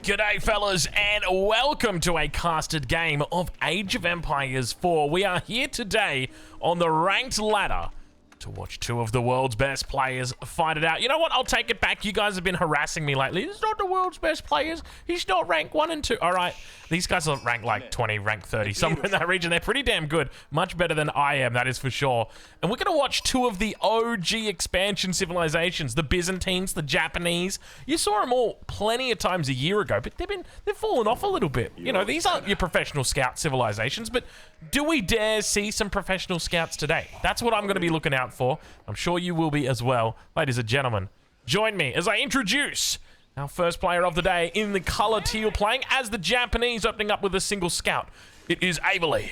G'day fellas and welcome to a casted game of Age of Empires 4. We are here today on the ranked ladder to watch two of the world's best players fight it out. You know what? I'll take it back. You guys have been harassing me lately. He's not the world's best players. He's not rank 1 and 2. All right. These guys are ranked like 20, rank 30, somewhere in that region. They're pretty damn good. Much better than I am, that is for sure. And we're going to watch two of the OG expansion civilizations, the Byzantines, the Japanese. You saw them all plenty of times a year ago, but they've fallen off a little bit. You know, these aren't your professional scout civilizations, but do we dare see some professional scouts today? That's what I'm going to be looking out for. I'm sure you will be as well. Ladies and gentlemen, join me as I introduce our first player of the day in the color teal, playing as the Japanese, opening up with a single scout. It is Ayyubids.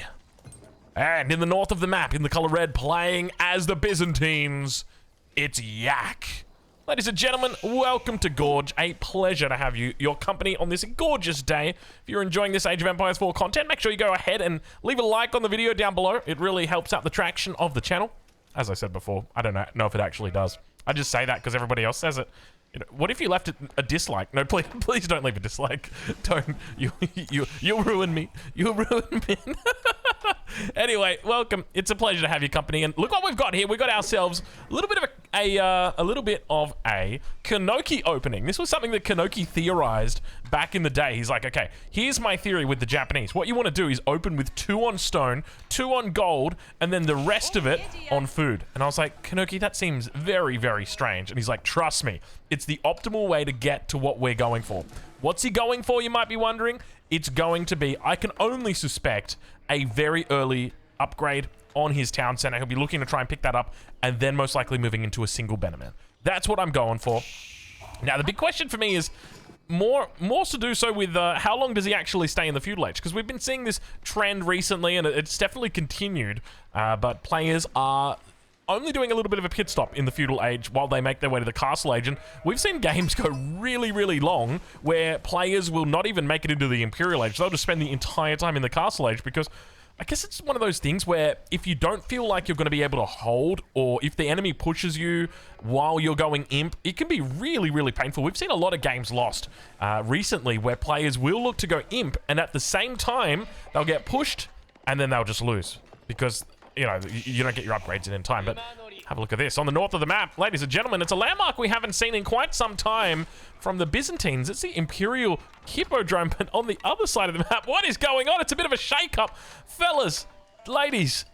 And in the north of the map, in the color red, playing as the Byzantines, it's Yak. Ladies and gentlemen, welcome to Gorge. A pleasure to have your company on this gorgeous day. If you're enjoying this Age of Empires 4 content, make sure you go ahead and leave a like on the video down below. It really helps out the traction of the channel. As I said before, I don't know if it actually does. I just say that because everybody else says it. You know, what if you left a dislike? No, please don't leave a dislike. Don't. You'll ruin me. You'll ruin me. Anyway, welcome. It's a pleasure to have your company. And look what we've got here. We've got ourselves a little bit of a Kanoki opening. This was something that Kanoki theorized back in the day. He's like, okay, here's my theory with the Japanese. What you want to do is open with 2 on stone, 2 on gold, and then the rest of it on food. And I was like, Kanoki, that seems very, very strange. And he's like, trust me, it's the optimal way to get to what we're going for. What's he going for, you might be wondering? It's going to be, I can only suspect, a very early upgrade on his town center. He'll be looking to try and pick that up, and then most likely moving into a single Beneman. That's what I'm going for. Now, the big question for me is more to do so with how long does he actually stay in the feudal age? Because we've been seeing this trend recently, and it's definitely continued, but players are only doing a little bit of a pit stop in the feudal age while they make their way to the castle age. And we've seen games go really, really long where players will not even make it into the imperial age. They'll just spend the entire time in the castle age, because I guess it's one of those things where if you don't feel like you're going to be able to hold, or if the enemy pushes you while you're going imp, it can be really, really painful. We've seen a lot of games lost recently where players will look to go imp, and at the same time, they'll get pushed, and then they'll just lose because, you know, you don't get your upgrades in time. But have a look at this. On the north of the map, ladies and gentlemen, it's a landmark we haven't seen in quite some time from the Byzantines. It's the Imperial Hippodrome, but on the other side of the map, what is going on? It's a bit of a shake-up. Fellas, ladies,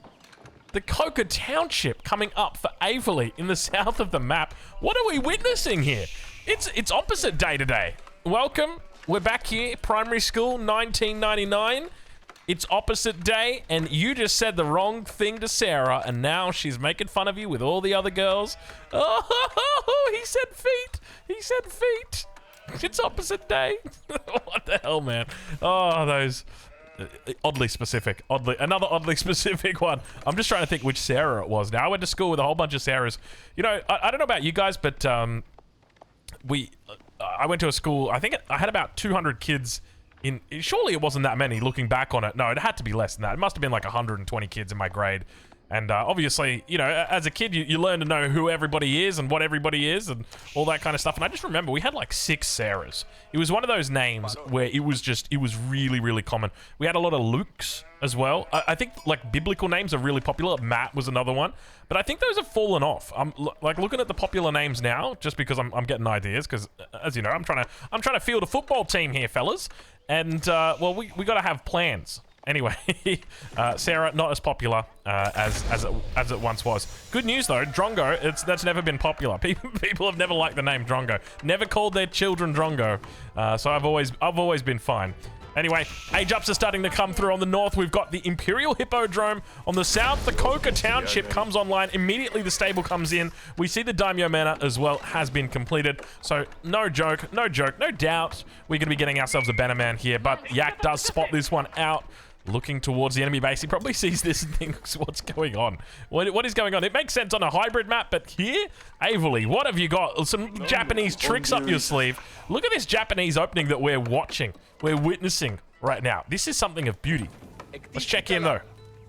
the Coca Township coming up for Averley in the south of the map. What are we witnessing here? It's opposite day today. Welcome. We're back here, primary school, 1999. It's opposite day, and you just said the wrong thing to Sarah, and now she's making fun of you with all the other girls. Oh, he said feet. He said feet. It's opposite day. What the hell, man? Oh, those oddly specific. Another oddly specific one. I'm just trying to think which Sarah it was. Now, I went to school with a whole bunch of Sarahs. You know, I don't know about you guys, but I went to a school. I think I had about 200 kids. Surely it wasn't that many looking back on it. No, it had to be less than that. It must have been like 120 kids in my grade. And obviously, you know, as a kid, you learn to know who everybody is and what everybody is and all that kind of stuff. And I just remember we had like 6 Sarahs. It was one of those names where it was really, really common. We had a lot of Lukes as well. I think like biblical names are really popular. Matt was another one. But I think those have fallen off. I'm like looking at the popular names now, just because I'm getting ideas. Because as you know, I'm trying to field a football team here, fellas. And well, we got to have plans. Anyway, Sarah, not as popular as it once was. Good news though, Drongo, that's never been popular. People have never liked the name Drongo. Never called their children Drongo. So I've always been fine. Anyway, age ups are starting to come through. On the north, we've got the Imperial Hippodrome. On the south, the Coca Township comes online. Immediately, the stable comes in. We see the Daimyo Manor as well has been completed. So, no joke, no doubt we're going to be getting ourselves a banner man here. But Yak does spot this one out. Looking towards the enemy base, he probably sees this and thinks, what's going on? What is going on? It makes sense on a hybrid map, but here, Averley, what have you got? Some Japanese tricks up your sleeve. Look at this Japanese opening that we're watching, we're witnessing right now. This is something of beauty. Let's check in, though,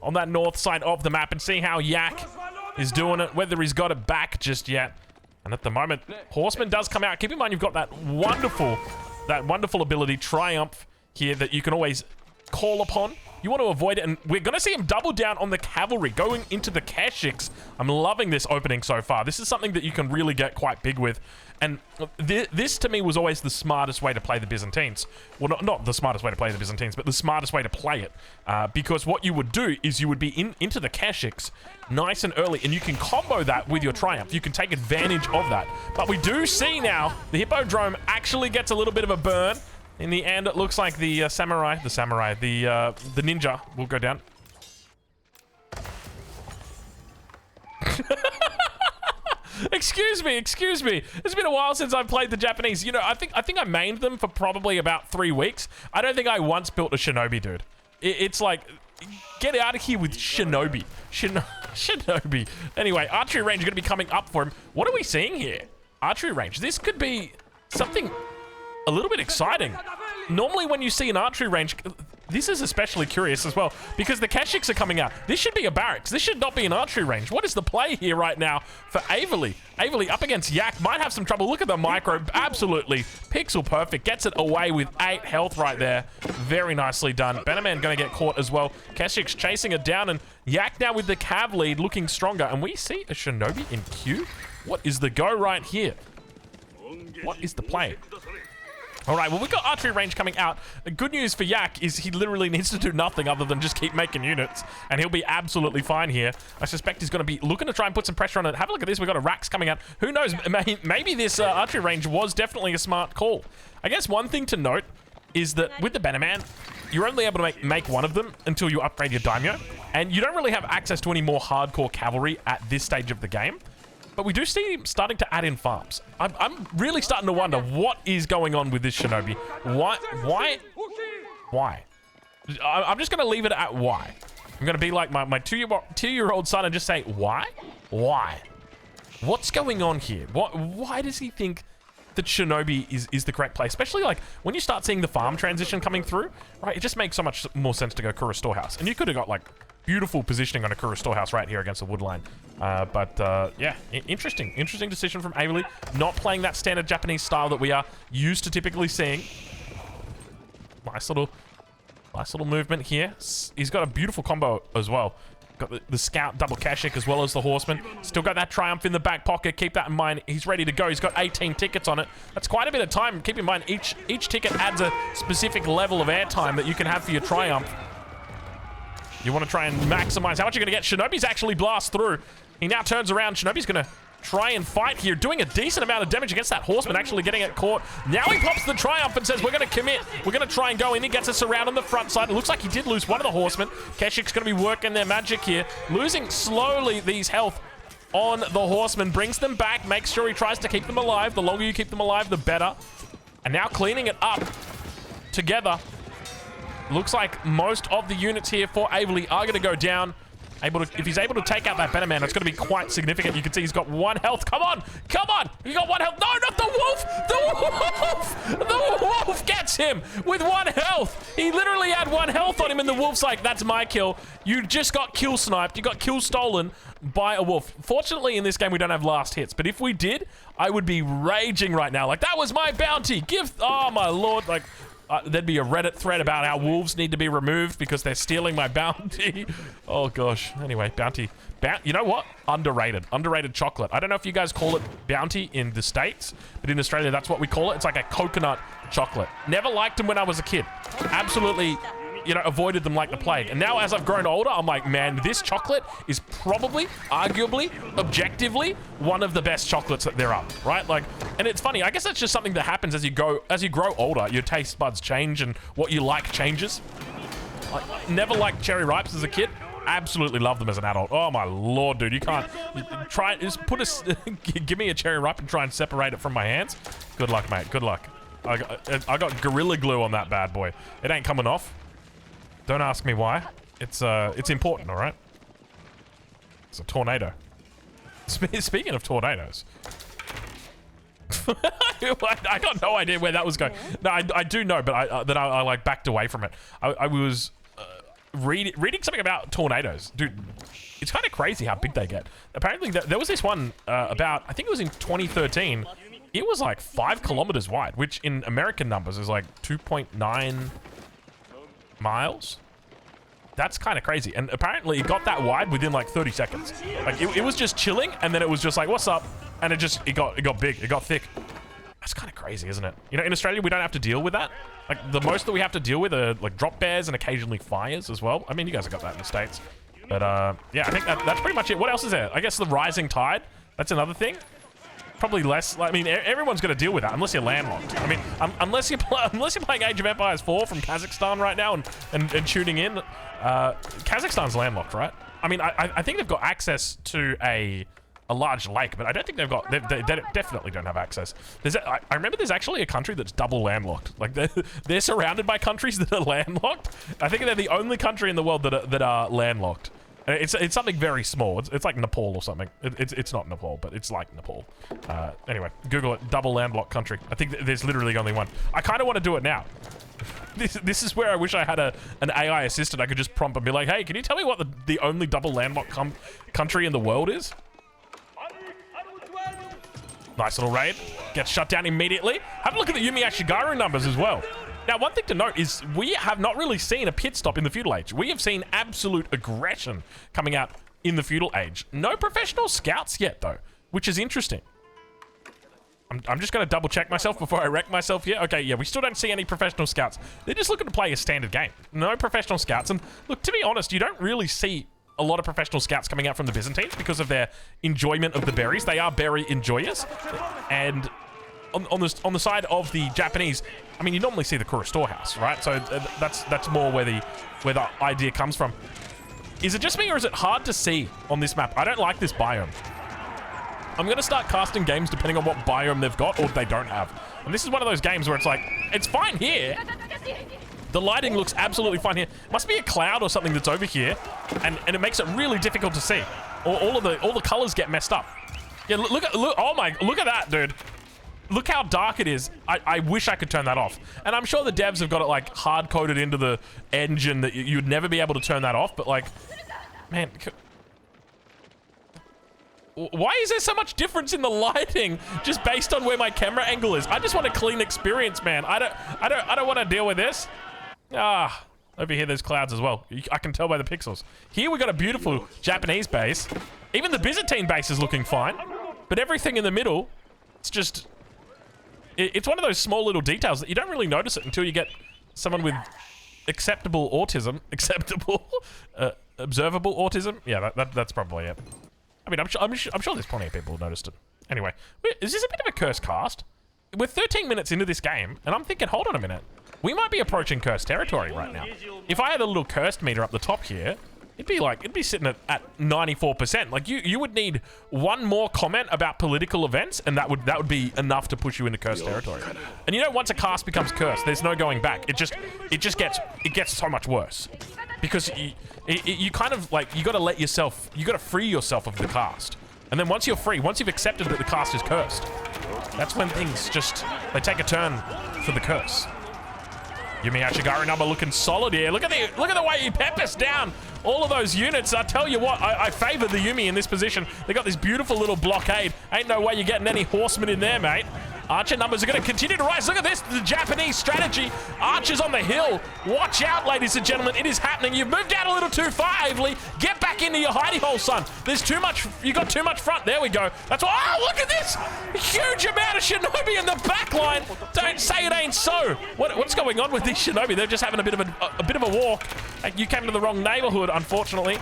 on that north side of the map and see how Yak is doing it, whether he's got it back just yet. And at the moment, Horseman does come out. Keep in mind, you've got that wonderful that wonderful ability, Triumph, here that you can always call upon. You want to avoid it, and we're going to see him double down on the cavalry, going into the Keshiks. I'm loving this opening so far. This is something that you can really get quite big with, and this to me was always the smartest way to play the Byzantines. Well, not the smartest way to play the Byzantines, but the smartest way to play it, because what you would do is you would be into the Keshiks nice and early, and you can combo that with your Triumph. You can take advantage of that. But we do see now the Hippodrome actually gets a little bit of a burn. In the end, it looks like the the ninja will go down. Excuse me. It's been a while since I've played the Japanese. You know, I think I mained them for probably about 3 weeks. I don't think I once built a shinobi, dude. It's like, get out of here with shinobi. Shinobi. Anyway, archery range is going to be coming up for him. What are we seeing here? Archery range. This could be something a little bit exciting. Normally when you see an archery range, this is especially curious as well, because the Keshiks are coming out. This should be a barracks. This should not be an archery range. What is the play here right now for Avely? Avely up against Yak, might have some trouble. Look at the micro, absolutely pixel perfect. Gets it away with 8 health right there. Very nicely done. Benaman going to get caught as well. Keshik's chasing it down, and Yak now with the cav lead looking stronger. And we see a shinobi in queue. What is the go right here? What is the play? All right, well, we've got archery range coming out. The good news for Yak is he literally needs to do nothing other than just keep making units, and he'll be absolutely fine here. I suspect he's going to be looking to try and put some pressure on it. Have a look at this. We've got a Rax coming out. Who knows? Maybe this archery range was definitely a smart call. I guess one thing to note is that with the Benaman, you're only able to make one of them until you upgrade your daimyo, and you don't really have access to any more hardcore cavalry at this stage of the game. But we do see him starting to add in farms. I'm really starting to wonder what is going on with this shinobi. Why? I'm just going to leave it at why. I'm going to be like my two-year-old son and just say, why? Why? What's going on here? Why does he think that shinobi is the correct play? Especially like when you start seeing the farm transition coming through, right? It just makes so much more sense to go Kura Storehouse. And you could have got like beautiful positioning on a Kura Storehouse right here against the wood line. Yeah, interesting decision from Avely. Not playing that standard Japanese style that we are used to typically seeing. Nice little movement here. He's got a beautiful combo as well. Got the scout double Kashik as well as the horseman. Still got that triumph in the back pocket. Keep that in mind. He's ready to go. He's got 18 tickets on it. That's quite a bit of time. Keep in mind, each ticket adds a specific level of airtime that you can have for your triumph. You want to try and maximize how much you're going to get. Shinobi's actually blast through. He now turns around. Shinobi's going to try and fight here, doing a decent amount of damage against that horseman, actually getting it caught. Now he pops the triumph and says, we're going to commit. We're going to try and go in. He gets us around on the front side. It looks like he did lose one of the horsemen. Keshik's going to be working their magic here, losing slowly these health on the horsemen, brings them back, makes sure he tries to keep them alive. The longer you keep them alive, the better. And now cleaning it up together. Looks like most of the units here for Avely are going to go down. If he's able to take out that Benaman, it's going to be quite significant. You can see he's got 1 health. Come on! Come on! He got 1 health. No, not the wolf! The wolf! The wolf gets him with 1 health. He literally had 1 health on him, and the wolf's like, that's my kill. You just got kill sniped. You got kill stolen by a wolf. Fortunately, in this game, we don't have last hits. But if we did, I would be raging right now. Like, that was my bounty. Oh, my lord. Like, there'd be a Reddit thread about how wolves need to be removed because they're stealing my bounty. Oh, gosh. Anyway, bounty. You know what? Underrated. Underrated chocolate. I don't know if you guys call it bounty in the States, but in Australia, that's what we call it. It's like a coconut chocolate. Never liked them when I was a kid. Absolutely, you know, avoided them like the plague. And now as I've grown older, I'm like, man, this chocolate is probably, arguably, objectively, one of the best chocolates that there are, right? Like, and it's funny, I guess that's just something that happens as you grow older. Your taste buds change and what you like changes. I never liked cherry ripes as a kid. Absolutely love them as an adult. Oh my lord, dude, you can't give me a cherry ripe and try and separate it from my hands. Good luck, mate. Good luck. I got Gorilla Glue on that bad boy. It ain't coming off. Don't ask me why. It's important, all right? It's a tornado. Speaking of tornadoes. I got no idea where that was going. No, I do know, but I like backed away from it. I was reading something about tornadoes. Dude, it's kind of crazy how big they get. Apparently, there was this one about, I think it was in 2013, it was like 5 kilometers wide, which in American numbers is like 2.9 miles. That's kind of crazy. And apparently it got that wide within like 30 seconds. Like it was just chilling, and then it was just like, what's up? And it got big, it got thick. That's kind of crazy, isn't it? You know, in Australia, we don't have to deal with that. Like, the most that we have to deal with are like drop bears and occasionally fires as well. I mean, you guys have got that in the States. But yeah, I think that's pretty much it. What else is there? I guess the rising tide. That's another thing. Probably less. I mean, everyone's got to deal with that unless you're landlocked. I mean, unless you're playing Age of Empires 4 from Kazakhstan right now and tuning in. Kazakhstan's landlocked, right? I mean, I think they've got access to a large lake, but I don't think they've got. They definitely don't have access. I remember there's actually a country that's double landlocked. Like they're surrounded by countries that are landlocked. I think they're the only country in the world that are landlocked. It's something very small. It's like Nepal or something. It's not Nepal, but it's like Nepal. Anyway, Google it. Double landlocked country. I think there's literally only one. I kind of want to do it now. This is where I wish I had an AI assistant. I could just prompt and be like, hey, can you tell me what the only double landlocked country in the world is? Nice little raid. Gets shut down immediately. Have a look at the Yumi Ashigaru numbers as well. Now, one thing to note is we have not really seen a pit stop in the Feudal Age. We have seen absolute aggression coming out in the Feudal Age. No professional scouts yet, though, which is interesting. I'm just going to double check myself before I wreck myself here. Okay, yeah, we still don't see any professional scouts. They're just looking to play a standard game. No professional scouts. And look, to be honest, you don't really see a lot of professional scouts coming out from the Byzantines because of their enjoyment of the berries. They are berry enjoyers. And on the side of the Japanese, I mean, you normally see the Kura storehouse, right? So that's more where the idea comes from. Is it just me, or is it hard to see on this map? I don't like this biome. I'm going to start casting games depending on what biome they've got or they don't have. And this is one of those games where it's like, it's fine here. The lighting looks absolutely fine here. Must be a cloud or something that's over here, and it makes it really difficult to see. All the colors get messed up. Yeah, look at that, dude. Look how dark it is. I wish I could turn that off. And I'm sure the devs have got it like hard coded into the engine that you'd never be able to turn that off. But like, man, why is there so much difference in the lighting just based on where my camera angle is? I just want a clean experience, man. I don't want to deal with this. Over here there's clouds as well. I can tell by the pixels. Here we got a beautiful Japanese base. Even the Byzantine base is looking fine. But everything in the middle, it's just... It's one of those small little details that you don't really notice it until you get someone with acceptable autism. Observable autism? Yeah, that's probably it. I mean, I'm sure there's plenty of people who noticed it. Anyway, is this a bit of a cursed cast? We're 13 minutes into this game, and I'm thinking, hold on a minute. We might be approaching cursed territory right now. If I had a little cursed meter up the top here, it'd be sitting at 94%. Like you would need one more comment about political events, and that would be enough to push you into cursed territory. And you know, once a cast becomes cursed, there's no going back. It gets so much worse because you kind of like, you got to free yourself of the cast. And then once you're free, once you've accepted that the cast is cursed, that's when things they take a turn for the curse. Yumi Ashigaru number looking solid here. Look at the way he peppers down all of those units. I tell you what, I favor the Yumi in this position. They got this beautiful little blockade. Ain't no way you're getting any horsemen in there, mate. Archer numbers are going to continue to rise. Look at this, the Japanese strategy. Archers on the hill. Watch out, ladies and gentlemen. It is happening. You've moved out a little too far, Ively. Get back into your hidey hole, son. There's too much. You got too much front. There we go. That's why. Oh, look at this. Huge amount of Shinobi in the back line. Don't say it ain't so. What's going on with these Shinobi? They're just having a bit of a walk. You came to the wrong neighborhood, unfortunately.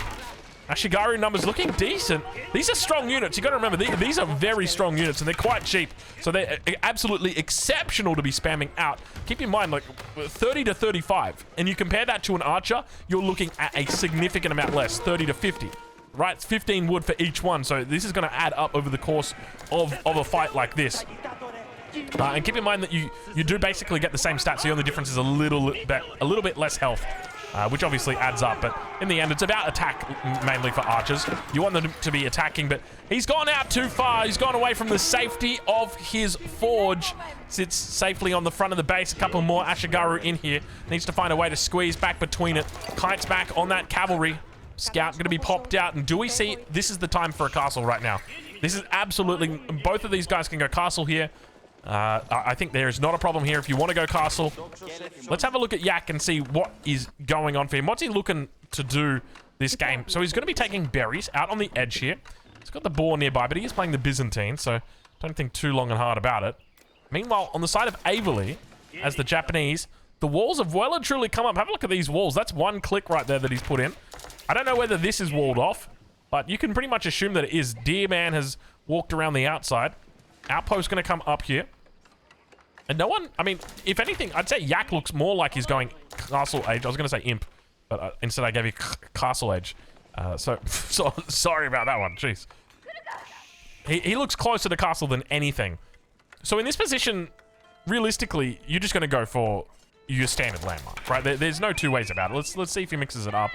Ashigaru numbers looking decent. These are strong units. You got to remember, these are very strong units, and they're quite cheap. So they're absolutely exceptional to be spamming out. Keep in mind, like 30 to 35, and you compare that to an archer, you're looking at a significant amount less, 30 to 50. Right, it's 15 wood for each one. So this is going to add up over the course of a fight like this. And keep in mind that you do basically get the same stats. The only difference is a little bit less health. Which obviously adds up, but in the end, it's about attack mainly for archers. You want them to be attacking, but he's gone out too far. He's gone away from the safety of his forge. Sits safely on the front of the base. A couple more Ashigaru in here. Needs to find a way to squeeze back between it. Kites back on that cavalry. Scout going to be popped out, and do we see? This is the time for a castle right now. This is absolutely, both of these guys can go castle here. I think there is not a problem here if you want to go castle. Let's have a look at Yak and see what is going on for him. What's he looking to do this game? So he's going to be taking berries out on the edge here. He's got the boar nearby, but he is playing the Byzantines, so don't think too long and hard about it. Meanwhile, on the side of Averley, as the Japanese, the walls have well and truly come up. Have a look at these walls. That's one click right there that he's put in. I don't know whether this is walled off, but you can pretty much assume that it is. Deer Man has walked around the outside. Outpost's going to come up here. And no one, I mean, if anything, I'd say Yak looks more like he's going castle age. I was going to say imp, but instead I gave you castle age. So sorry about that one. Jeez. He looks closer to castle than anything. So in this position, realistically, you're just going to go for your standard landmark, right? There's no two ways about it. Let's see if he mixes it up.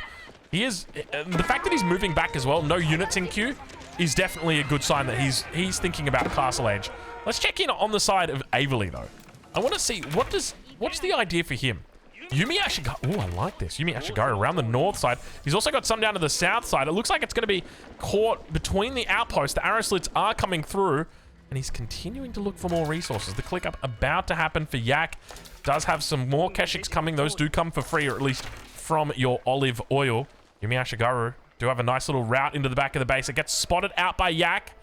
He is, the fact that he's moving back as well, no units in queue, is definitely a good sign that he's thinking about castle age. Let's check in on the side of Averley though. I want to see what's the idea for him. Yumi Ashigaru. Oh, I like this. Yumi Ashigaru around the north side. He's also got some down to the south side. It looks like it's going to be caught between the outposts. The arrow slits are coming through, and he's continuing to look for more resources. The click up about to happen for Yak. Does have some more Keshiks coming. Those do come for free, or at least from your olive oil. Yumi Ashigaru do have a nice little route into the back of the base. It gets spotted out by Yak.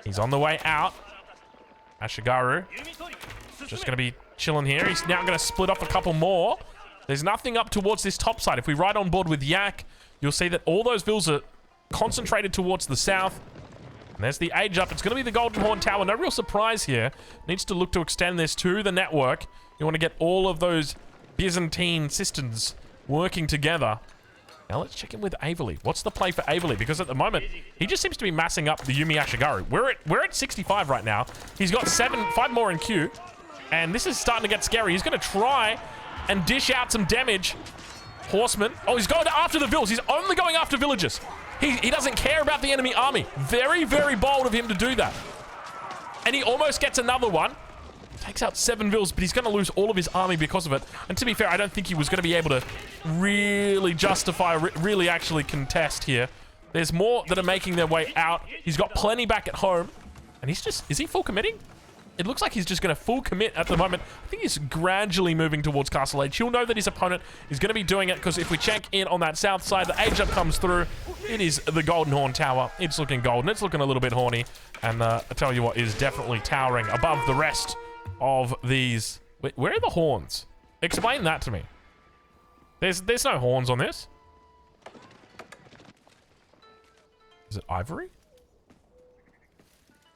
He's on the way out. Ashigaru just going to be chilling here. He's now going to split off a couple more. There's nothing up towards this top side. If we ride on board with Yak, you'll see that all those villas are concentrated towards the south. And there's the age up. It's going to be the Golden Horn Tower. No real surprise here. Needs to look to extend this to the network. You want to get all of those Byzantine systems working together. Now let's check in with Averley. What's the play for Averley? Because at the moment, he just seems to be massing up the Yumi Ashigaru. We're at 65 right now. He's got 5 more in queue. And this is starting to get scary. He's going to try and dish out some damage. Horseman. Oh, he's going after the villas. He's only going after villagers. He doesn't care about the enemy army. Very, very bold of him to do that. And he almost gets another one. Takes out 7 villas, but he's going to lose all of his army because of it. And to be fair, I don't think he was going to be able to really justify, really actually contest here. There's more that are making their way out. He's got plenty back at home. And he's just, is he full committing? It looks like he's just going to full commit at the moment. I think he's gradually moving towards Castle Age. He'll know that his opponent is going to be doing it because if we check in on that south side, the age up comes through. It is the Golden Horn Tower. It's looking golden. It's looking a little bit horny. And I tell you what, is definitely towering above the rest of these. Wait, where are the horns? Explain that to me. There's no horns on this. Is it ivory?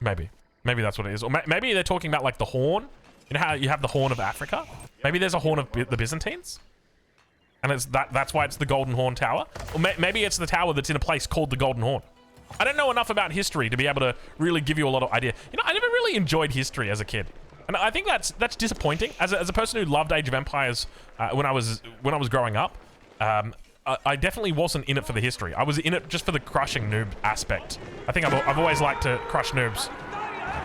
Maybe. Maybe that's what it is. Or maybe they're talking about like the horn. You know how you have the horn of Africa? Maybe there's a horn of the Byzantines? And it's that's why it's the Golden Horn Tower? Or maybe it's the tower that's in a place called the Golden Horn. I don't know enough about history to be able to really give you a lot of idea. You know, I never really enjoyed history as a kid. And I think that's disappointing. As a person who loved Age of Empires when I was growing up, I definitely wasn't in it for the history. I was in it just for the crushing noob aspect. I think I've always liked to crush noobs.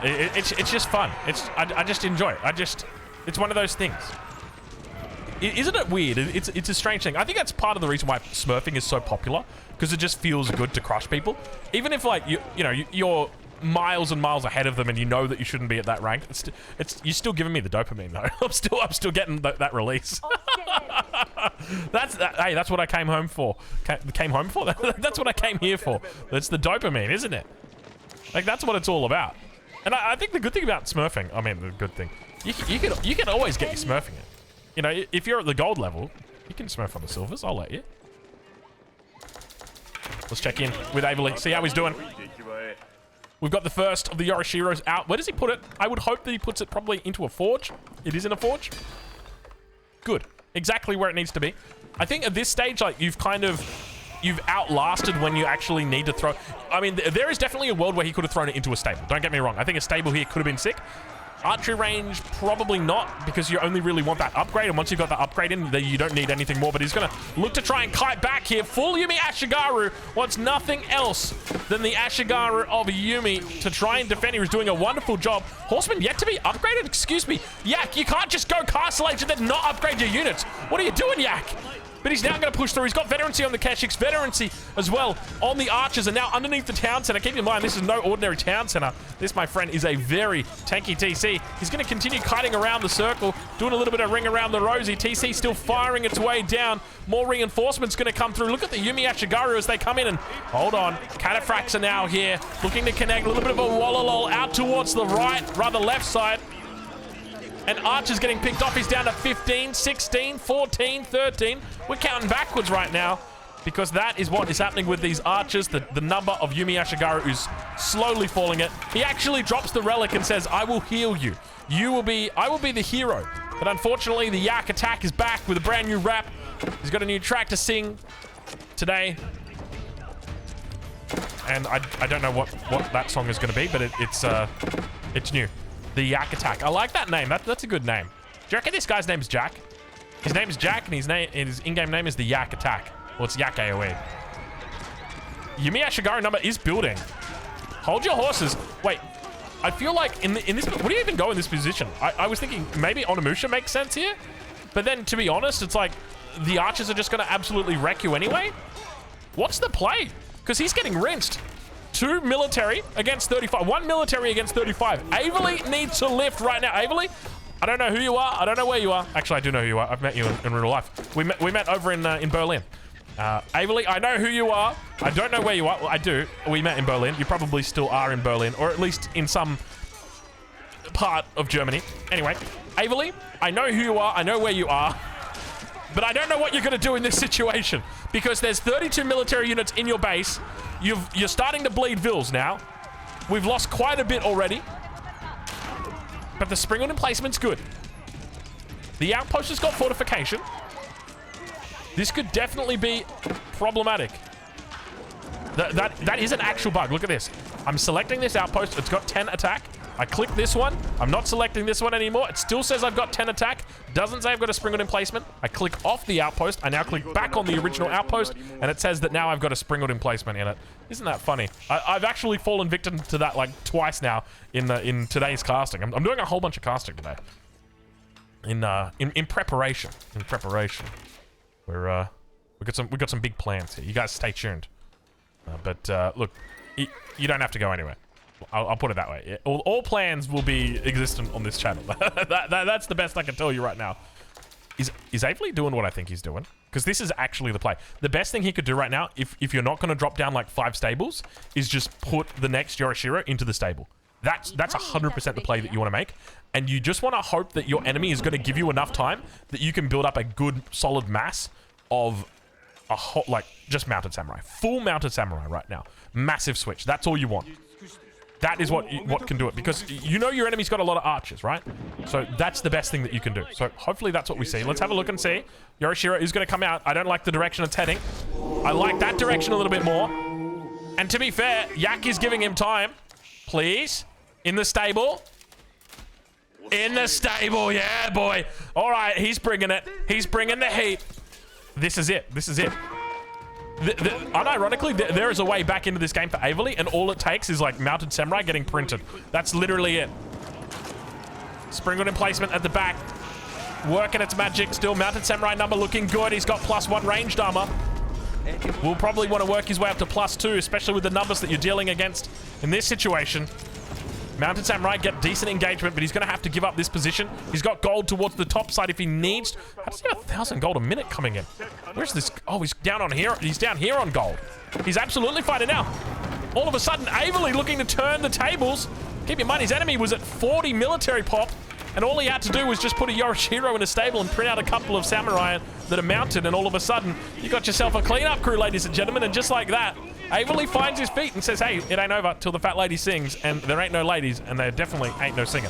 It's just fun. I just enjoy it. It's one of those things. Isn't it weird? It's a strange thing. I think that's part of the reason why smurfing is so popular, because it just feels good to crush people. Even if like you're miles and miles ahead of them and you know that you shouldn't be at that rank, you're still giving me the dopamine though. I'm still getting that release. Hey, that's what I came home for. Came home for? That's what I came here for. That's the dopamine, isn't it? Like that's what it's all about. And I think the good thing about smurfing, I mean the good thing, you can always get your smurfing in. You know, if you're at the gold level, you can smurf on the silvers. I'll let you. Let's check in with Averley, see how he's doing. We've got the first of the Yoroshiros out. Where does he put it? I would hope that he puts it probably into a forge. It is in a forge. Good. Exactly where it needs to be. I think at this stage, like, you've outlasted when you actually need to throw. I mean, there is definitely a world where he could have thrown it into a stable. Don't get me wrong. I think a stable here could have been sick. Archery range, probably not, because you only really want that upgrade, and once you've got that upgrade in, then you don't need anything more, but he's going to look to try and kite back here. Full Yumi Ashigaru wants nothing else than the Ashigaru of Yumi to try and defend. He was doing a wonderful job. Horseman yet to be upgraded? Excuse me. Yak, you can't just go Castle Age and then not upgrade your units. What are you doing, Yak? but he's now going to push through. He's got veterancy on the Keshiks, veterancy as well on the archers, and now underneath the town center. Keep in mind, this is no ordinary town center. This, my friend, is a very tanky TC. He's going to continue kiting around the circle, doing a little bit of ring around the rosy. TC still firing its way down. More reinforcements going to come through. Look at the Yumi Ashigaru as they come in, and hold on. Cataphracts are now here, looking to connect. A little bit of a wallalol out towards the right, rather left side. And Archer's getting picked off. He's down to 15, 16, 14, 13. We're counting backwards right now because that is what is happening with these archers. The number of Yumi Ashigaru is slowly falling it. He actually drops the relic and says, I will heal you. I will be the hero. But unfortunately, the Yak attack is back with a brand new rap. He's got a new track to sing today. And I don't know what that song is going to be, but it's new. The Yak Attack. I like that name. That's a good name. Do you reckon this guy's name is Jack? His name is Jack, and his in-game name is the Yak Attack. Well, it's Yak AoE. Yumi Ashigaru number is building. Hold your horses. Wait, I feel like in this... What do you even go in this position? I was thinking maybe Onimusha makes sense here, but then to be honest, it's like the archers are just going to absolutely wreck you anyway. What's the play? Because he's getting rinsed. 2 military against 35. 1 military against 35. Averly needs to lift right now. Averly, I don't know who you are. I don't know where you are. Actually, I do know who you are. I've met you in real life. We met over in Berlin. Averly, I know who you are. I don't know where you are. Well, I do. We met in Berlin. You probably still are in Berlin, or at least in some part of Germany. Anyway, Averly, I know who you are. I know where you are. But I don't know what you're going to do in this situation because there's 32 military units in your base. You're starting to bleed vills now. We've lost quite a bit already. But the spring on placement's good. The outpost has got fortification. This could definitely be problematic. That is an actual bug. Look at this. I'm selecting this outpost. It's got 10 attack. I click this one. I'm not selecting this one anymore. It still says I've got 10 attack. Doesn't say I've got a spring on emplacement. I click off the outpost. I now click back on the original outpost, and it says that now I've got a spring on emplacement in it. Isn't that funny? I've actually fallen victim to that like twice now in today's casting. I'm doing a whole bunch of casting today. In preparation. We've got some big plans here. You guys stay tuned. Look, you don't have to go anywhere. I'll put it that way. All plans will be existent on this channel. That's the best I can tell you right now. Is Averly doing what I think he's doing? Because this is actually the play. The best thing he could do right now, if you're not going to drop down like 5 stables, is just put the next Yorishiro into the stable. That's 100% the play that you want to make. And you just want to hope that your enemy is going to give you enough time that you can build up a good, solid mass of a whole, like, just mounted samurai. Full mounted samurai right now. Massive switch. That's all you want. That is what can do it, because you know your enemy's got a lot of archers, right? So that's the best thing that you can do. So hopefully that's what we see. Let's have a look and see. Yorishiro is going to come out. I don't like the direction it's heading. I like that direction a little bit more. And to be fair, Yak is giving him time. Please. In the stable. In the stable. Yeah, boy. All right, he's bringing it. He's bringing the heat. This is it. This is it. Unironically, there is a way back into this game for Averly, and all it takes is like mounted samurai getting printed. That's literally it. Spring on emplacement at the back. Working its magic still. Mounted samurai number looking good. He's got +1 ranged armor. Will probably want to work his way up to +2, especially with the numbers that you're dealing against in this situation. Mounted samurai get decent engagement, but he's going to have to give up this position. He's got gold towards the top side if he needs. How does he have 1,000 gold a minute coming in? Where's this? Oh, he's down on here. He's down here on gold. He's absolutely fighting now. All of a sudden, Averly looking to turn the tables. Keep in mind, his enemy was at 40 military pop, and all he had to do was just put a Yorishiro in a stable and print out a couple of samurai that are mounted, and all of a sudden, you got yourself a cleanup crew, ladies and gentlemen, and just like that, Averly finds his feet and says, hey, it ain't over till the fat lady sings, and there ain't no ladies, and there definitely ain't no singing.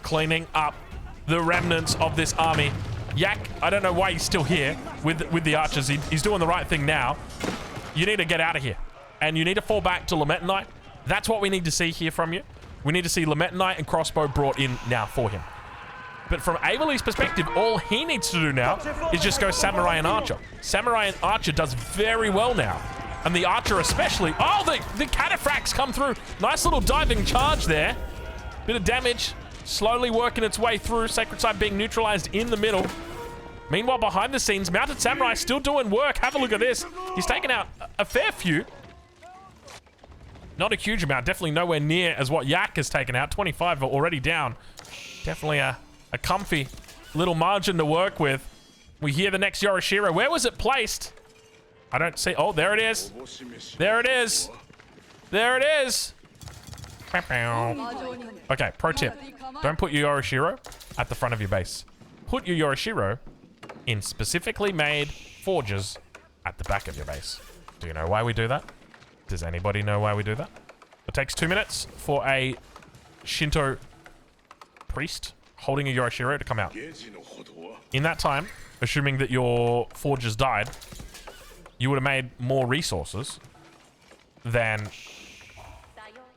Cleaning up the remnants of this army. Yak, I don't know why he's still here with the archers. He's doing the right thing now. You need to get out of here, and you need to fall back to Lametanite. That's what we need to see here from you. We need to see Lametanite and crossbow brought in now for him. But from Averly's perspective, all he needs to do now is just go Samurai and Archer. Samurai and Archer does very well now. And the Archer especially. Oh, the Cataphracts come through. Nice little diving charge there. Bit of damage. Slowly working its way through. Sacred Side being neutralized in the middle. Meanwhile, behind the scenes, Mounted Samurai still doing work. Have a look at this. He's taken out a fair few. Not a huge amount. Definitely nowhere near as what Yak has taken out. 25 are already down. Definitely a comfy little margin to work with. We hear the next Yorishiro. Where was it placed? I don't see. Oh, there it is. There it is. There it is. Okay, pro tip. Don't put your Yorishiro at the front of your base. Put your Yorishiro in specifically made forges at the back of your base. Do you know why we do that? Does anybody know why we do that? It takes 2 minutes for a Shinto priest holding a Yorishiro to come out. In that time, assuming that your forges died, you would have made more resources than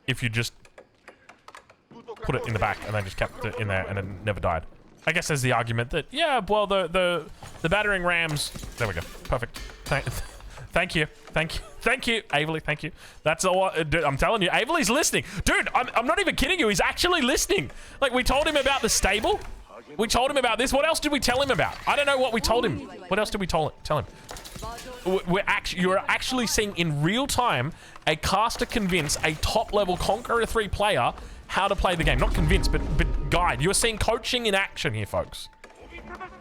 if you just put it in the back and then just kept it in there and it never died. I guess there's the argument that, yeah, well, the battering rams... There we go. Perfect. Thank you. Thank you. Thank you, Avely. Thank you. That's all. Dude, I'm telling you, Avely's listening. Dude, I'm not even kidding you. He's actually listening. Like, we told him about the stable. We told him about this. What else did we tell him about? I don't know what we told him. What else did we tell him? You're actually seeing in real time a caster convince a top-level Conqueror 3 player how to play the game. Not convince, but guide. You're seeing coaching in action here, folks.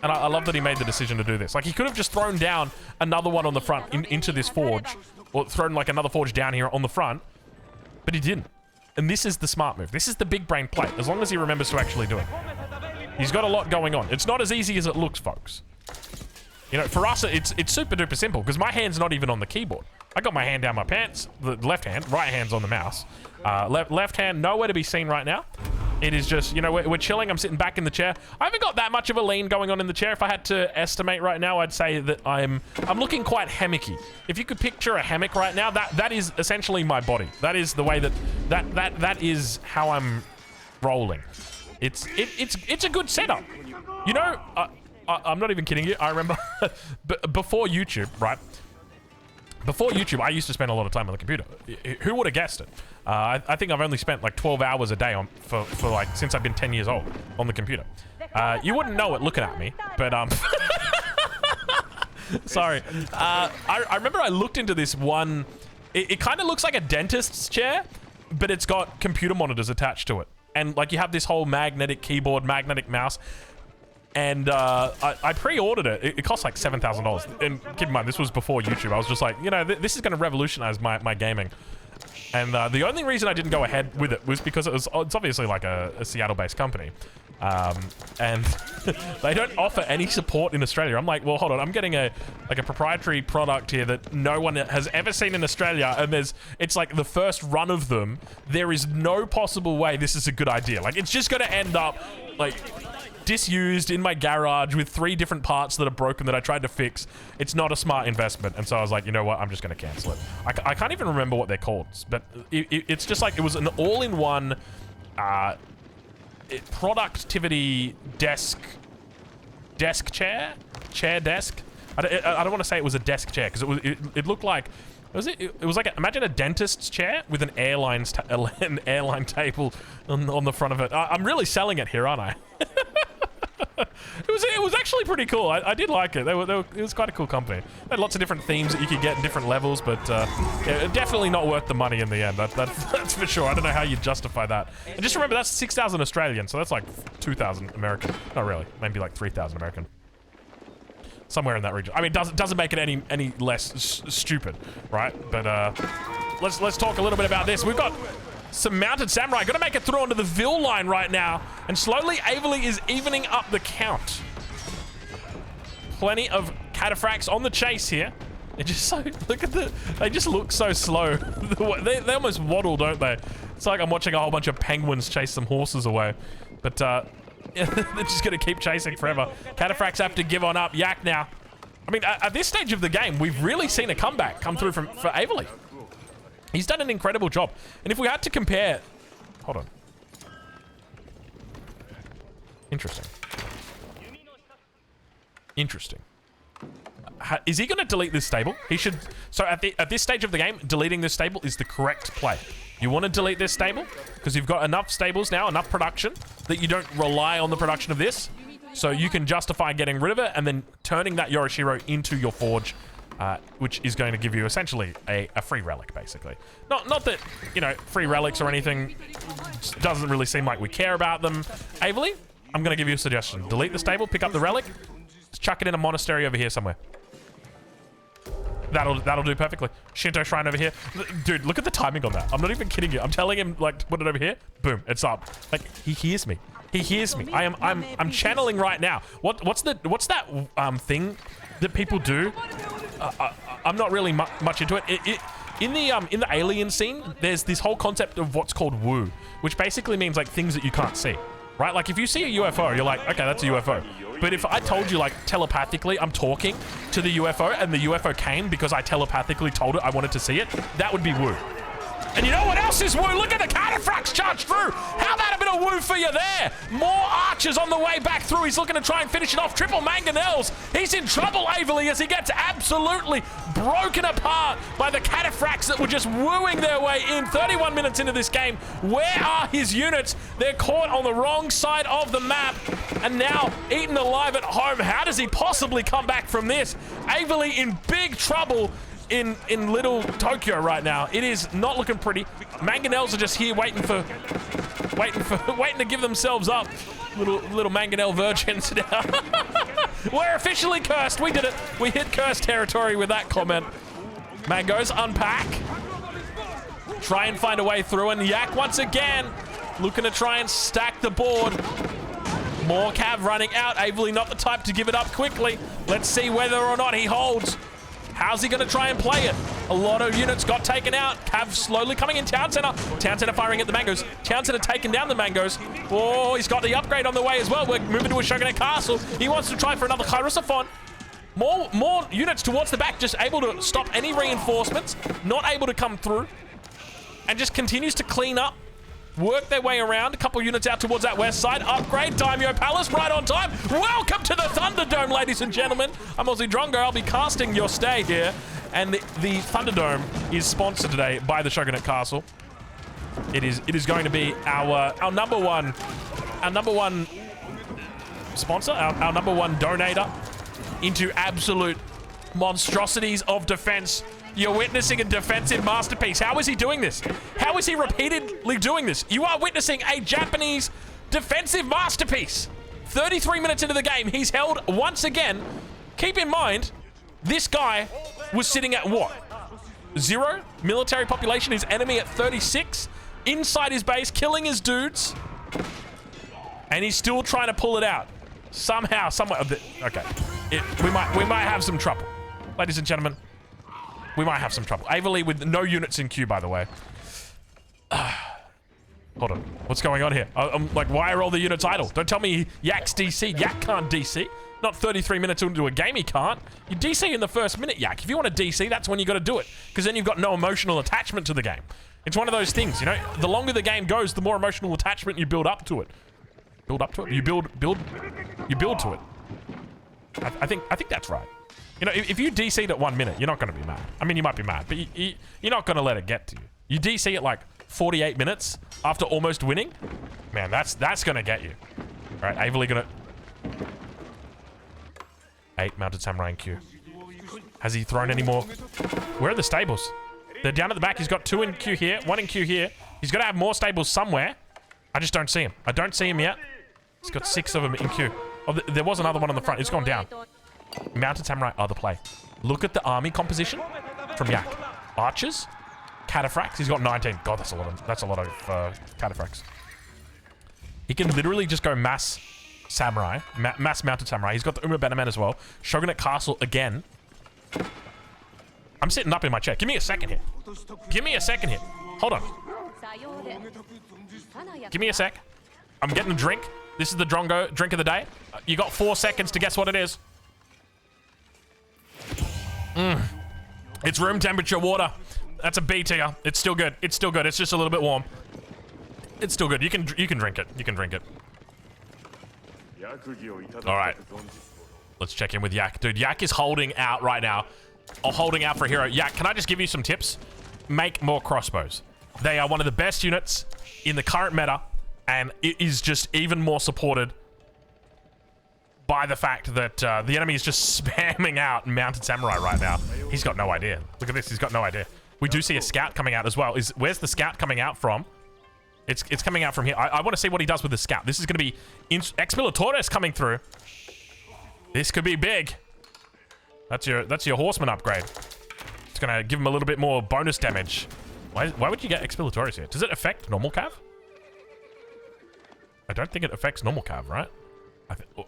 And I love that he made the decision to do this. Like, he could have just thrown down another one on the front into this forge, or thrown like another forge down here on the front, but he didn't. And this is the smart move. This is the big brain play, as long as he remembers to actually do it. He's got a lot going on. It's not as easy as it looks, folks. You know, for us, it's super duper simple, because my hand's not even on the keyboard. I got my hand down my pants, the left hand, right hand's on the mouse. Left hand, nowhere to be seen right now. It is just, you know, we're chilling. I'm sitting back in the chair. I haven't got that much of a lean going on in the chair. If I had to estimate right now, I'd say that I'm looking quite hammocky. If you could picture a hammock right now, that is essentially my body. That is the way that is how I'm rolling. It's a good setup. You know, I'm not even kidding you. I remember before YouTube, right? Before YouTube, I used to spend a lot of time on the computer. Who would have guessed it? I think I've only spent like 12 hours a day for like since I've been 10 years old on the computer. You wouldn't know it looking at me, but sorry. I remember I looked into this one. It kind of looks like a dentist's chair, but it's got computer monitors attached to it, and like you have this whole magnetic keyboard, magnetic mouse. And I pre-ordered it. It cost like $7,000. And keep in mind, this was before YouTube. I was just like, you know, this is going to revolutionize my gaming. And the only reason I didn't go ahead with it was because it's obviously like a Seattle-based company. And they don't offer any support in Australia. I'm like, well, hold on. I'm getting a proprietary product here that no one has ever seen in Australia. And it's like the first run of them. There is no possible way this is a good idea. Like, it's just going to end up like disused in my garage with 3 different parts that are broken that I tried to fix. It's not a smart investment. And so I was like, you know what? I'm just going to cancel it. I can't even remember what they're called, but it's just like, it was an all-in-one productivity desk chair desk. I don't want to say it was a desk chair, because it looked like, it was like imagine a dentist's chair with an airline table on the front of it. I'm really selling it here, aren't I? It was actually pretty cool. I did like it. It was quite a cool company. They had lots of different themes that you could get in different levels, but yeah, definitely not worth the money in the end. That's for sure. I don't know how you justify that. And just remember, that's 6,000 Australian, so that's like 2,000 American. Not really, maybe like 3,000 American. Somewhere in that region. I mean, doesn't make it any less stupid, right? But let's talk a little bit about this. We've got some mounted samurai. Got to make it through onto the Vil line right now, and slowly Avely is evening up the count. Plenty of cataphracts on the chase here. They're just so they just look so slow. they almost waddle, don't they? It's like I'm watching a whole bunch of penguins chase some horses away. But they're just going to keep chasing forever. Cataphracts have to give on up. Yak now. I mean, at this stage of the game, we've really seen a comeback come through for Avely. He's done an incredible job. And if we had to compare... Hold on. Interesting. Interesting. Is he going to delete this stable? He should... So at this stage of the game, deleting this stable is the correct play. You want to delete this stable because you've got enough stables now, enough production, that you don't rely on the production of this. So you can justify getting rid of it and then turning that Yorishiro into your forge, which is going to give you essentially a free relic, basically. Not that, you know, free relics or anything doesn't really seem like we care about them. Averly, I'm going to give you a suggestion. Delete the stable, pick up the relic, just chuck it in a monastery over here somewhere. That'll do perfectly. Shinto shrine over here. Dude, look at the timing on that. I'm not even kidding you. I'm telling him, like, to put it over here. Boom, it's up. Like, he hears me. He hears me. I'm channeling right now. What's that thing that people do? I'm not really much into it. In the alien scene, there's this whole concept of what's called woo, which basically means like things that you can't see, right? Like if you see a UFO, you're like, okay, that's a UFO. But if I told you like telepathically, I'm talking to the UFO and the UFO came because I telepathically told it I wanted to see it, that would be woo. And you know what else is woo? Look at the cataphracts charge through. How about a bit of woo for you there? More archers on the way back through. He's looking to try and finish it off. Triple mangonels. He's in trouble, Averly, as he gets absolutely broken apart by the cataphracts that were just wooing their way in. 31 minutes into this game. Where are his units? They're caught on the wrong side of the map and now eaten alive at home. How does he possibly come back from this? Averly in big trouble in little Tokyo right now. It is not looking pretty. Mangonels are just here waiting to give themselves up. Little mangonel virgins now. We're officially cursed. We did it. We hit cursed territory with that comment. Mangoes unpack. Try and find a way through, and Yak once again looking to try and stack the board. More Cav running out. Averly not the type to give it up quickly. Let's see whether or not he holds. How's he going to try and play it? A lot of units got taken out. Cav slowly coming in. Town Center. Town Center firing at the mangoes. Town Center taking down the mangoes. Oh, he's got the upgrade on the way as well. We're moving to a Shogunate Castle. He wants to try for another Kairusaphon. More units towards the back, just able to stop any reinforcements. Not able to come through. And just continues to clean up. Work their way around. A couple units out towards that west side. Upgrade. Daimyo Palace right on time. Welcome to the Thunderdome, ladies and gentlemen. I'm Aussie Drongo. I'll be casting your stay here. And the Thunderdome is sponsored today by the Shogunate Castle. It is going to be our number one sponsor, our number one donator into absolute monstrosities of defense. You're witnessing a defensive masterpiece. How is he doing this? How is he repeatedly doing this? You are witnessing a Japanese defensive masterpiece. 33 minutes into the game, he's held once again. Keep in mind, this guy was sitting at what? 0 military population, his enemy at 36, inside his base, killing his dudes. And he's still trying to pull it out. Somehow, somewhere. Okay. We might have some trouble. Ladies and gentlemen, we might have some trouble. Averly with no units in queue, by the way. Hold on. What's going on here? I'm like, why are all the units idle? Don't tell me Yak's DC. Yak can't DC. Not 33 minutes into a game, he can't. You DC in the first minute, Yak. If you want to DC, that's when you got to do it. Because then you've got no emotional attachment to the game. It's one of those things, you know? The longer the game goes, the more emotional attachment you build up to it. Build up to it? You build to it. I think that's right. You know, if you DC'd at 1 minute, you're not going to be mad. I mean, you might be mad, but you're not going to let it get to you. You DC at like 48 minutes after almost winning, man, that's going to get you. All right, Averly going to... 8 mounted samurai in queue. Has he thrown any more? Where are the stables? They're down at the back. He's got 2 in queue here, 1 in queue here. He's got to have more stables somewhere. I just don't see him. I don't see him yet. He's got 6 of them in queue. Oh, there was another one on the front. It's gone down. Mounted samurai, other play. Look at the army composition from Yak. Archers, cataphracts. He's got 19. God, that's a lot of cataphracts. He can literally just go mass samurai, mass mounted samurai. He's got the Uma Benamen as well. Shogunate Castle again. I'm sitting up in my chair. Give me a second here. Give me a second here. Hold on. Give me a sec. I'm getting a drink. This is the Drongo drink of the day. You got 4 seconds to guess what it is. It's room temperature water. That's a B tier. It's still good. It's still good. It's just a little bit warm. It's still good. You can drink it. You can drink it. All right. Let's check in with Yak. Dude, Yak is holding out right now. Or holding out for a hero. Yak, can I just give you some tips? Make more crossbows. They are one of the best units in the current meta, and it is just even more supported by the fact that the enemy is just spamming out mounted samurai right now. He's got no idea. Look at this. He's got no idea. We do see a scout coming out as well. Where's the scout coming out from? It's coming out from here. I want to see what he does with the scout. This is going to be Expilatores coming through. This could be big. That's your horseman upgrade. It's going to give him a little bit more bonus damage. Why would you get Expilatores here? Does it affect normal cav? I don't think it affects normal cav, right?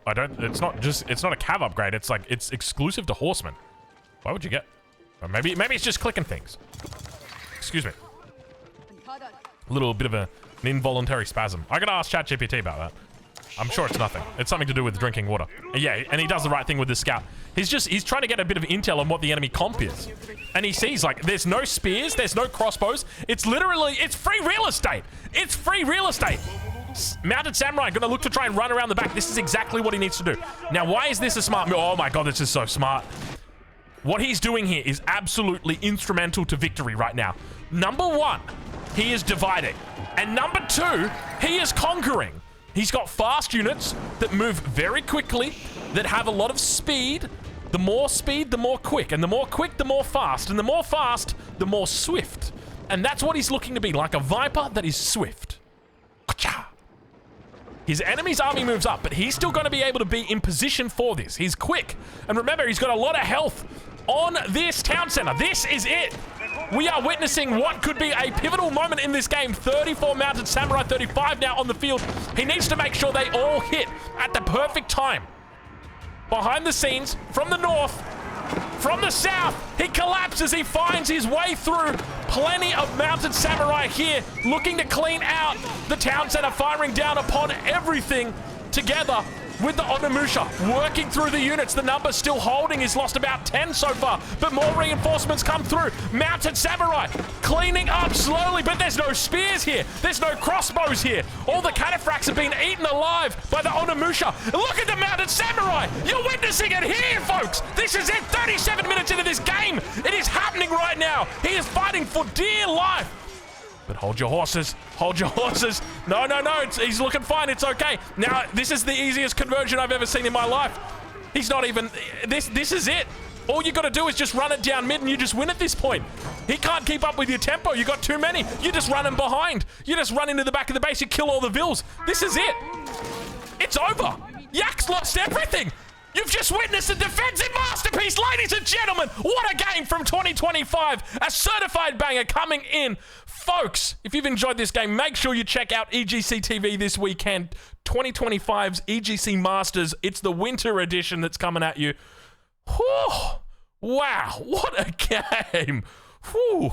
It's not a cav upgrade. It's like, it's exclusive to horsemen. Why would you get? Or maybe it's just clicking things. Excuse me. A little bit of an involuntary spasm. I gotta ask ChatGPT about that. I'm sure it's nothing. It's something to do with drinking water. Yeah, and he does the right thing with the scout. He's trying to get a bit of intel on what the enemy comp is. And he sees, like, there's no spears, there's no crossbows. It's literally, it's free real estate. It's free real estate. Mounted samurai gonna look to try and run around the back. This is exactly what he needs to do. Now, why is this a smart move? Oh my god, this is so smart. What he's doing here is absolutely instrumental to victory right now. Number one, he is dividing. And number two, he is conquering. He's got fast units that move very quickly, that have a lot of speed. The more speed, the more quick. And the more quick, the more fast. And the more fast, the more swift. And that's what he's looking to be, like a viper that is swift. His enemy's army moves up, but he's still going to be able to be in position for this. He's quick. And remember, he's got a lot of health on this town center. This is it. We are witnessing what could be a pivotal moment in this game. 34 mounted samurai, 35 now on the field. He needs to make sure they all hit at the perfect time. Behind the scenes, from the north, from the south, he collapses. He finds his way through. Plenty of mounted samurai here looking to clean out the town center, firing down upon everything together with the Onimusha, working through the units. The number still holding. He's lost about 10 so far, but more reinforcements come through. Mounted samurai cleaning up slowly, but there's no spears here. There's no crossbows here. All the cataphracts have been eaten alive by the Onimusha. Look at the mounted samurai. You're witnessing it here, folks. This is it. 37 minutes into this game. It is happening right now. He is fighting for dear life. But hold your horses. Hold your horses. No, no, no. He's looking fine. It's okay. Now, this is the easiest conversion I've ever seen in my life. He's not even... This is it. All you got to do is just run it down mid and you just win at this point. He can't keep up with your tempo. You got too many. You just run him behind. You just run into the back of the base. You kill all the vills. This is it. It's over. Yak's lost everything. You've just witnessed a defensive masterpiece, ladies and gentlemen. What a game from 2025. A certified banger coming in. Folks, if you've enjoyed this game, make sure you check out EGC TV this weekend. 2025's EGC Masters. It's the winter edition that's coming at you. Whew. Wow, what a game. Whew.